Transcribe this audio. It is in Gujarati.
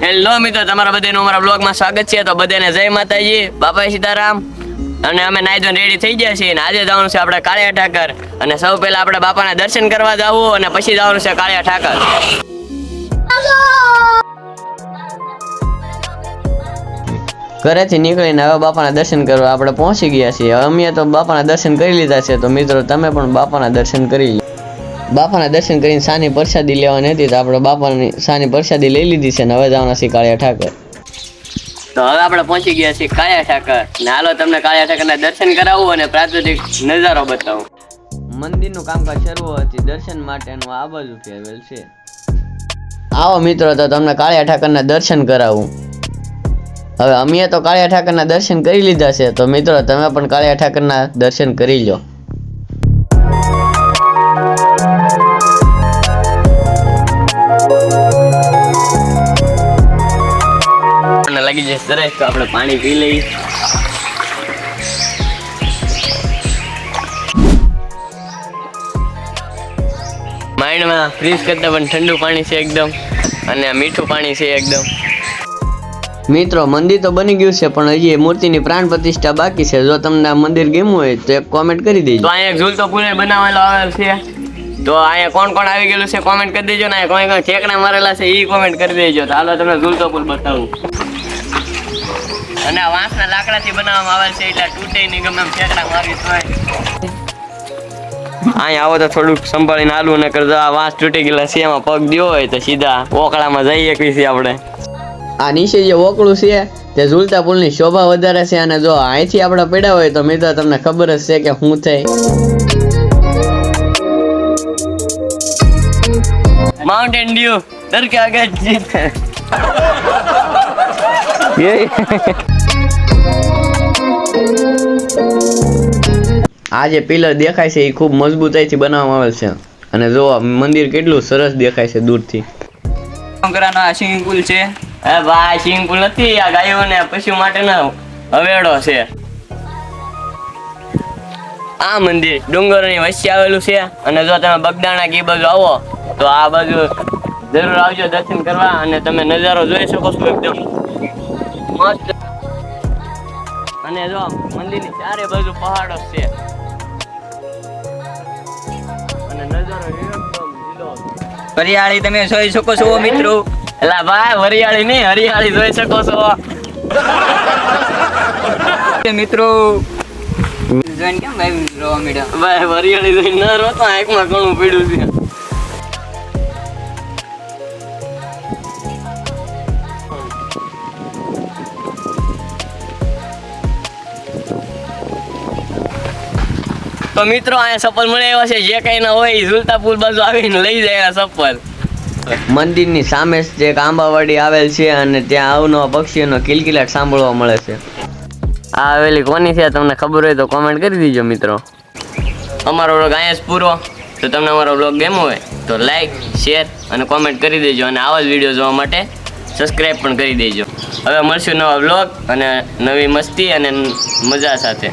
હેલો મિત્રો, તમારા બધાનું અમારા બ્લોગમાં સ્વાગત છે. તો બધાને જય માતાજી, બાપા સીતારામ. અને અમે નાઈ ધોઈને રેડી થઈ ગયા છીએ. આજે જવાનું છે આપણે કાળિયા ઠાકર. અને સૌ પહેલા આપણે બાપાના દર્શન કરવા જવું અને પછી જવાનું છે કાળિયા ઠાકર. ઘરેથી નીકળીને હવે બાપાના દર્શન કરવા આપણે પહોંચી ગયા છીએ. અમે તો બાપાના દર્શન કરી લીધા છે. તો મિત્રો તમે પણ બાપાના દર્શન કરી લો. બાપાના દર્શન કરીને સાની પ્રસાદી લેવાની હતી, તો આપણે બાપાની સાની પ્રસાદી લઈ લીધી છે. ને હવે જવાના છીએ કાળિયા ઠાકર. તો હવે આપણે પહોંચી ગયા છીએ કાળિયા ઠાકર. ને હાલો તમને કાળિયા ઠાકરના દર્શન કરાવું અને પ્રાકૃતિક નજારો બતાવું. મંદિરનું કામકાજ શરૂ હતી, દર્શન માટેનું આ બાજુ ફેરવેલ છે. આવો મિત્રો, તો તમને કાળિયા ઠાકરના દર્શન કરાવું. હવે અમે તો કાળિયા ઠાકરના દર્શન કરી લીધા છે. તો મિત્રો તમે પણ કાળિયા ઠાકરના દર્શન કરી લો. લાગી જશે સરસ, તો આપણે પાણી પી લઈએ. માઇન્ડમાં ફ્રીઝ કરતા પણ ઠંડુ પાણી છે એકદમ, અને મીઠું પાણી છે એકદમ. મિત્રો મંદિર તો બની ગયું છે, પણ હજી મૂર્તિની પ્રાણ પ્રતિષ્ઠા બાકી છે. જો તમને આ મંદિર ગમ્યું હોય તો એક કોમેન્ટ કરી દેજો. તો અહીંયા ઝૂલતો પુલ બનાવેલો આવેલ છે. તો અહીંયા કોણ કોણ આવી ગયેલું છે કોમેન્ટ કરી દેજો. ને કોઈ કોઈ ઠેકડા મારેલા છે એ કોમેન્ટ કરી દેજો. તો હાલો તમને ઝૂલતો પુલ બતાવું. અને આ વાંસના લાકડાથી બનાવવામાં આવેલ છે, એટલે તૂટે નહીં, ગમે એમ ઠેકડા મારી તો અહીંયા આવો તો થોડુંક સંભાળીને હાલવું, નકર જો આ વાંસ તૂટી ગયેલા છે એમાં પગ દ્યો હોય તો સીધા ઓકળામાં જઈએ કઈ આપણે. આ નીચે જે ઓકળું છે તે ઝૂલતા પુલની શોભા વધારે છે. અને જો અહીંથી આપણે પડ્યા હોય તો મિત્રો તમને ખબર જ છે કે શું થાય. માઉન્ટેન ડ્યુ ડર કે આગે જીત. આ જે પિલર દેખાય છે એ ખૂબ મજબૂતાઈથી બનાવવામાં આવેલ છે. અને જો મંદિર કેટલું સરસ દેખાય છે દૂરથી. આ સ્વિમિંગ પુલ છે. હે ભાઈ, સ્વિમિંગ પુલ નથી, આ ગાયો ને પશુ માટેનો હવેડો છે. આ મંદિર ડુંગરની વચ્ચે આવેલું છે. અને જો તમે બગદાણા કે બાજુ આવો તો આ બાજુ જરૂર આવજો દર્શન કરવા. અને તમે નજારો જોઈ શકો છો એકદમ મસ્ત. અને જો મંદિરની ચારે બાજુ પહાડો છે. અને નજારો એકદમ લીલો. હરિયાળી તમે જોઈ શકો છો મિત્રો. એલા ભાઈ, હરિયાળી નહીં, હરિયાળી જોઈ શકો છો મિત્રો. જોઈને કેમ ભાઈ રોવા મળ્યા? ભાઈ હરિયાળી જોઈને ન રોતો, આંખમાં ઘણું પીડ્યું છે. તો મિત્રો અહીંયા ચપ્પલ મળે એવા છે, જે કઈ ના હોય એ ઝૂલતા પુલ બાજુ આવીને લઈ જાય ચપ્પલ. મંદિરની સામે જ એક આંબાવાડી આવેલ છે, અને ત્યાં અવનવા પક્ષીઓનો કિલકિલાટ સાંભળવા મળે છે. આ આવેલી કોની છે તમને ખબર હોય તો કોમેન્ટ કરી દીજો મિત્રો. અમારો વ્લોગ અહીંયા જ પૂરો. તો તમને અમારો વ્લોગ ગમ્યો હોય તો લાઈક, શેર અને કોમેન્ટ કરી દેજો. અને આવા જ વિડીયો જોવા માટે સબસ્ક્રાઈબ પણ કરી દેજો. હવે મળશું નવા વ્લોગ અને નવી મસ્તી અને મજા સાથે.